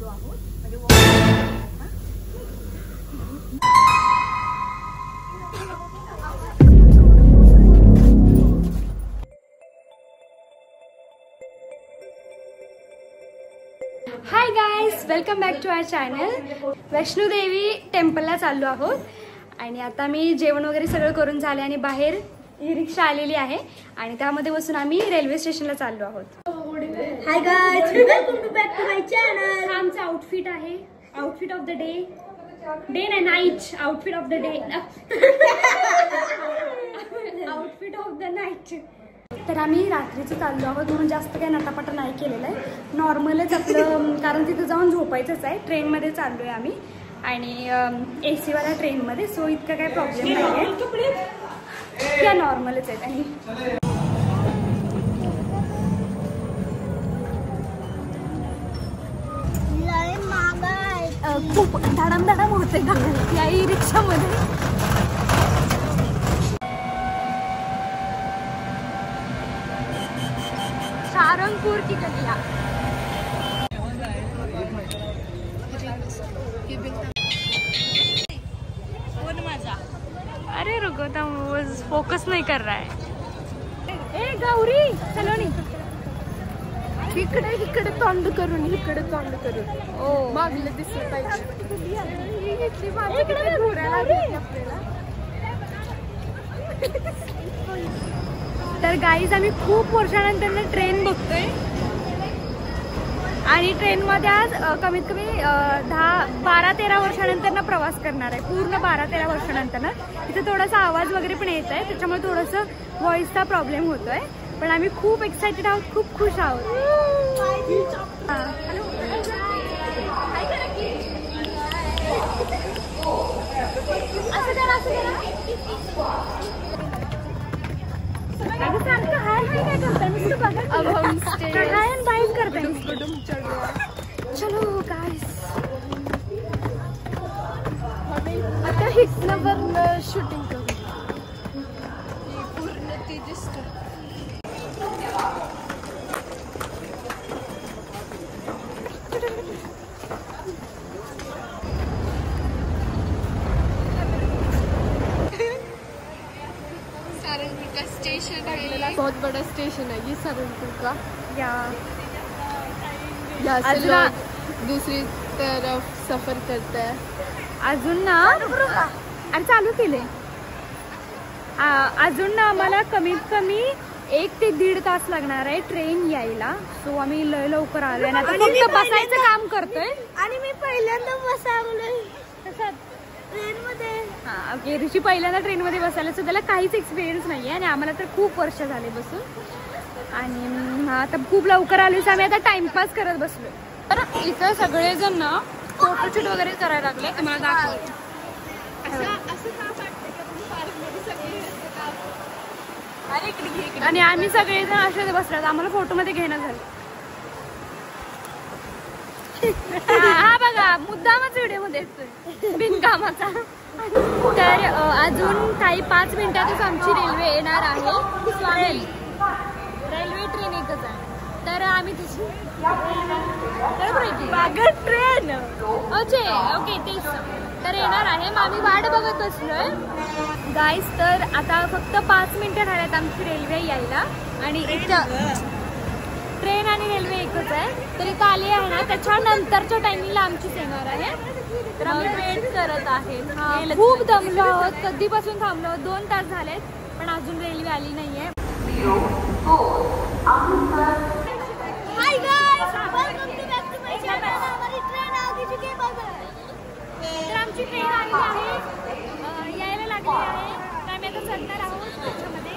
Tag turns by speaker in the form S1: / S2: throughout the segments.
S1: चाललो आहोत म्हणजे hi guys, welcome back to our channel. Vaishnodevi टेम्पलला चाललो आहोत आणि आता मी जेवण वगैरे सगळं करून झाले आणि बाहेर ही रिक्षा आलेली आहे आणि त्यामध्ये बसून आम्ही रेल्वे स्टेशनला चाललो आहोत.
S2: Hi guys, welcome to back to my channel.
S1: आमचा आउटफिट आहे, outfit of the day, day नाही night, outfit of the day, outfit of the night. तर आम्ही रात्रीचं चाललो आहोत म्हणून जास्त काही नटापटा नाही केलेलं आहे, नॉर्मलच आपलं, कारण तिथं जाऊन झोपायचंच आहे. ट्रेनमध्ये चाललो आहे आम्ही आणि AC वाला ट्रेनमध्ये, सो इतका काही प्रॉब्लेम नाही आहे, त्या नॉर्मलच आहेत. आणि खूप धडाम होते का या ई रिक्षामध्ये. सारंगपूर की गलिया. अरे रुको, तो फोकस नहीं कर रहा है. ए गौरी चलो नी, इकडे इकडे तोंड करून, इकडे तोंड करून. ओ मागलं दिसलं पाहिजे. तर गाईज आम्ही खूप वर्षानंतर ट्रेन बघतोय आणि ट्रेनमध्ये आज कमीत कमी 12-13 वर्षानंतर प्रवास करणार आहे, पूर्ण 12-13 वर्षानंतर. तिथे थोडासा आवाज वगैरे पण येत आहे, त्याच्यामुळे थोडंसं व्हॉइसचा प्रॉब्लेम होतोय, पण आम्ही खूप एक्साइटेड आहोत, खूप खुश आहोत. चलो गाइस, आता हिटनवर शूटिंग करू. पूर्ण ती दिसतं. सारंगपुर का स्टेशन है, बहुत बड़ा स्टेशन है ये सारंगपुर का. यहाँ से लोग दूसरी तरफ सफर करते हैं. अजून ना आणि चालू केले, अजून ना आम्हाला कमीत कमी 1 ते 1.5 तास लागणार आहे ट्रेन यायला. सो आम्ही लवकर आलो आणि आता फक्त बसायचं काम करतोय.
S2: आणि मी पहिल्यांदा बसलोय ट्रेन मध्ये.
S1: हा ओके, ऋषी पहिल्यांदा ट्रेन मध्ये बसायला, सो त्याला काहीच एक्सपिरियन्स नाहीये आणि आम्हाला तर खूप वर्ष झाले बसून. आणि हा आता खूप लवकर आलोय, आम्ही आता टाइमपास करत बसलोय. तर इथं सगळेजण ना फोटोशूट वगैरे करायला लागले, तुम्हाला दाखवते. आणि आम्ही सगळेजण असे बसलो, आम्हाला फोटो मध्ये घेणं झालं. हा बघा, मुद्दामच व्हिडिओ मध्ये येतोय बिनकामाचा. तर अजून काही 5 मिनिटातच आमची रेल्वे येणार आहे. रेल्वे ट्रेन एकच आहे, तर आम्ही तिची ट्रेन ओके तेच तर येणार आहे. मग आम्ही वाट बघत बसलोय गाईस. तर आता फक्त 5 मिनिटं राहिल्यात आमची रेल्वे यायला आणि इथं ट्रेन आणि रेल्वे एकच आहे. तर इथं आली आहे ना, त्याच्यानंतरच्या टायमिंगला आमचीच येणार आहे. तर आम्ही वेट करत आहे, खूप दमलो आहोत, कधीपासून थांबलो आहोत, 2 तास झालेत, पण अजून रेल्वे आली नाहीये.
S2: Hi guys, welcome to back to my channel. हमारी ट्रेन आ चुकी है बघा.
S1: तर आमची ट्रेन आली आहे, यायला लागली आहे, तर आम्ही आता चढणार आहोत त्याच्यामध्ये.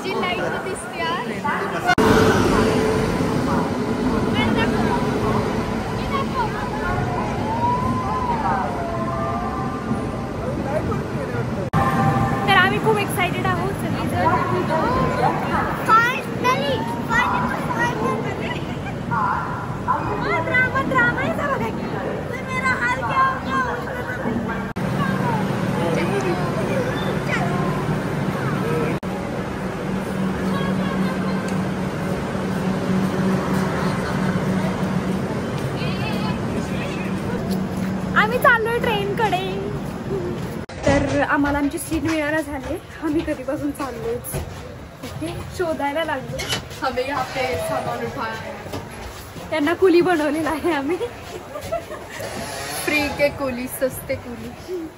S1: जी लाईट दिसते तर आम्ही खूप एक्साइटेड आहोत सगळे. तर आम्हाला आमची सीट मिळायला झाली. आम्ही कधीपासून चाललोय. ओके, शोधायला लागलो.
S3: हमें यहाँ पे सामान उठाया,
S1: त्यांना कुली बनवलेला आहे आम्ही.
S3: फ्री के कुली, सस्ते कुली.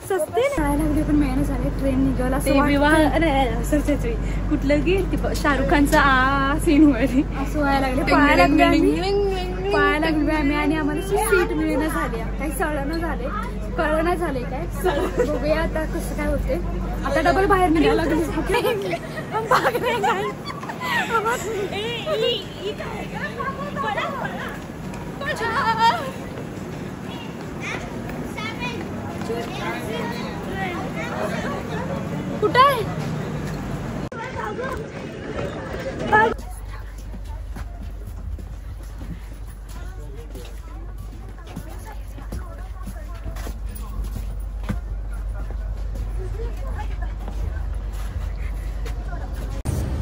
S1: सस्ते नाही लागले पण मिळायला झाले. ट्रेन निघाला कुठलं की शाहरुख खानचा सीन वगैरे असं व्हायला लागले. पाहायला लागले आम्ही आणि आम्हाला सीट मिळणं झाली. काही सळणं झाले, कळणं झाले काय. बघूया आता कसं काय होते. आता डबल बाहेर निघायला लागले. कुठं आहे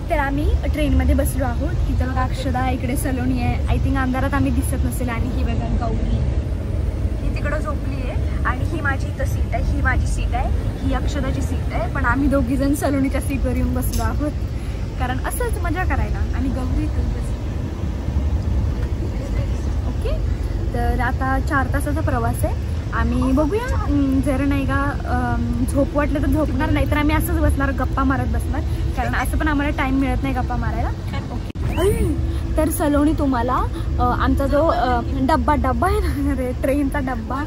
S1: तर आम्ही ट्रेनमध्ये बसलो आहोत. इथं बघा अक्षदा, इकडे सलोनी आहे. आय थिंक अंधारात आम्ही दिसत नसेल. आणि ही बघा गौरी, ही तिकडं झोपली आहे. आणि ही माझी इथं सीट आहे, ही माझी सीट आहे, ही अक्षदाची सीट आहे. पण आम्ही दोघी जण सलोनीच्या सीटवर येऊन बसलो आहोत कारण असंच मजा करायला. आणि गौरी ओके. तर आता 4 तासाचा प्रवास आहे. आम्ही बघूया, जर नाही का झोप वाटलं तर झोपणार, नाही तर आम्ही असंच बसणार, गप्पा मारत बसणार. कारण असं पण आम्हाला टाइम मिळत नाही गप्पा मारायला. ओके. तर सलोनी तुम्हाला आमचा जो डब्बा आहे ना रे, ट्रेनचा डब्बा,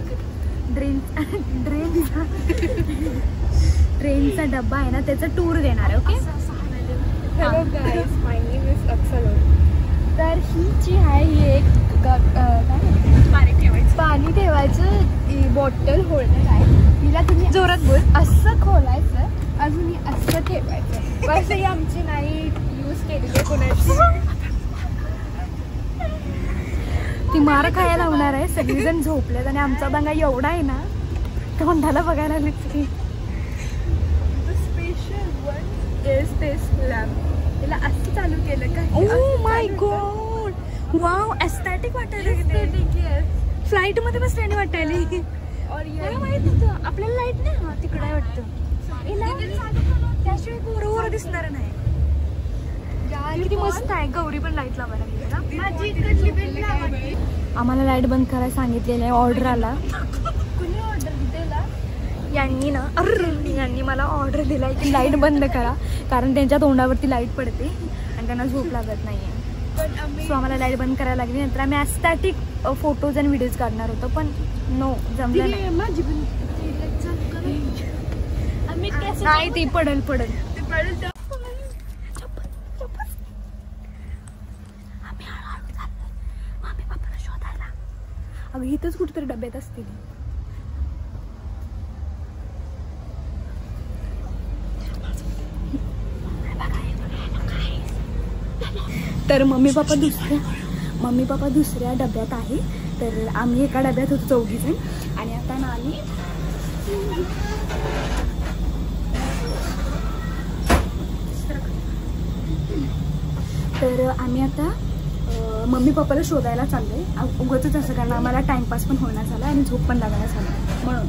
S1: ट्रेनचा डब्बा आहे ना, त्याचा टूर देणार आहे. Okay.
S3: Hello guys, my name is अक्षदा.
S1: तर ही जी आहे ही एक पाणी ठेवायचं बॉटल होल्डर आहे. हिला तुम्ही जोरात बोल, असं खोलायचं, अजून असं ठेवायचं. बस ही आमची नाही यूज केलेली कोणाची. ती मार खायला लावणार आहे. सगळीजण झोपलेत आणि आमचा दंगा एवढा आहे ना, तोंडाला बघायला लागते.
S3: Special one is this lamp.
S1: तिला असं चालू केलं का?
S3: Oh my God, wow, aesthetic वाटायला लागले.
S1: फ्लाईट मध्ये बसल्याने वाटायली.
S3: मला माहित नव्हतं आपल्याला लाईट नाही. हा तिकडे आहे वाटतं.
S1: त्याशिवाय बरोबर दिसणार नाही. किती मस्त आहे. गौरी पण लाईट लावायला लागली ना. आम्हाला लाईट बंद करायला सांगितलेलं आहे. ऑर्डर आला.
S3: कुणी ऑर्डर दिला?
S1: यांनी ना, यांनी मला ऑर्डर दिलाय की लाईट बंद करा, कारण त्यांच्या तोंडावरती लाईट पडते आणि त्यांना झोप लागत नाहीये. सो आम्हाला लाईट बंद करायला लागली. नंतर आम्ही ॲस्थेटिक फोटोज आणि व्हिडिओज काढणार होतो, पण नो, जमलं नाही. नाही, ती पडल. अगं इथंच कुठेतरी डब्यात असतील. तर मम्मी पप्पा दुसऱ्या डब्यात आहे. तर आम्ही एका डब्यात होतो 4 जण. आणि आता ना आम्ही आता मम्मी पप्पाला शोधायला चाललोय. उगाचच असं कारण आम्हाला टाइमपास पण होणार झाला आणि झोप पण लागायला झाला म्हणून.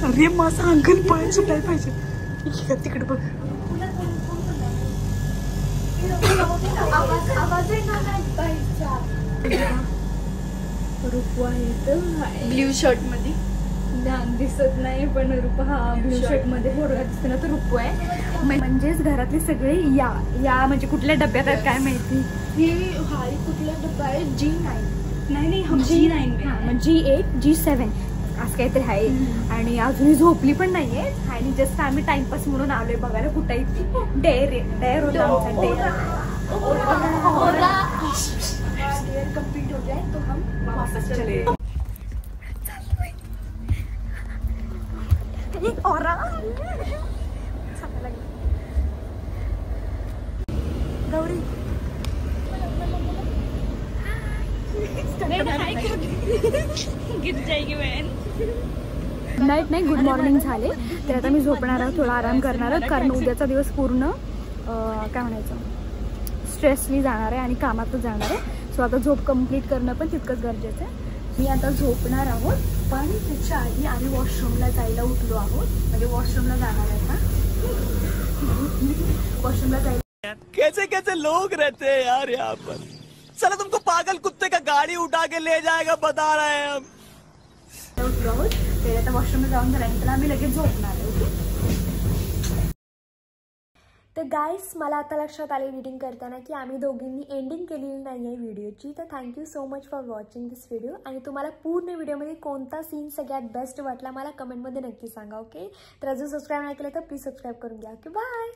S3: अरे माझा अंगण पळून सुटायला पाहिजे. तिकडे बघ.
S1: रुपू आहे
S3: ब्ल्यू शर्ट मध्ये,
S1: दिसत नाही पण रुपू, हा ब्ल्यू शर्ट मध्ये पोरगा दिसतो ना, तो रुपू आहे. म्हणजेच घरातले सगळे या म्हणजे कुठल्या डब्यात आहेत काय माहिती.
S3: हा कुठला डब्बा आहे? G9.
S1: नाही G9, G8 G7 असं काहीतरी आहे. आणि अजूनही झोपली पण नाहीये. आणि जस्ट आम्ही टाइमपास म्हणून आलोय बघायला कुठे डेअर होता आमचा. डेअर कंप्लीट हो जाए तो हम वापस चले. गौरी होत नाही, गुड मॉर्निंग झाले. तर आता मी झोपणार आहोत, थोडा आराम करणार आहोत, कारण उद्याचा दिवस पूर्ण काय म्हणायचं स्ट्रेसली जाणार आहे आणि कामातच जाणार आहे. सो आता झोप कंप्लीट करणं पण तितकंच गरजेचं आहे. मी आता झोपणार आहोत, पण त्याच्या आधी आम्ही वॉशरूमला जायला उठलो आहोत, म्हणजे वॉशरूमला जाणार आहे का वॉशरूमला जायला.
S4: कैसे कैसे लोग रहते हैं यार यहाँ पर. चलो तुमको पागल कुत्ते का गाड़ी उठा के ले जाएगा बता रहे हैं हम.
S1: उठलो आहोत, तर आता वॉशरूमला जाऊन झाल्यानंतर आम्ही लगेच झोपणार आहे. ओके. तर गाईस, मला आता लक्षात आले एडिटिंग करताना की आम्ही दोघींनी एंडिंग केलेली नाही आहे व्हिडिओची. तर thank you so much for watching this video. आणि तुम्हाला पूर्ण व्हिडिओमध्ये कोणता सीन सगळ्यात बेस्ट वाटला मला कमेंटमध्ये नक्की सांगा. ओके. तर अजून सबस्क्राईब नाही केलं तर प्लीज सबस्क्राईब करून घ्या. Okay, bye.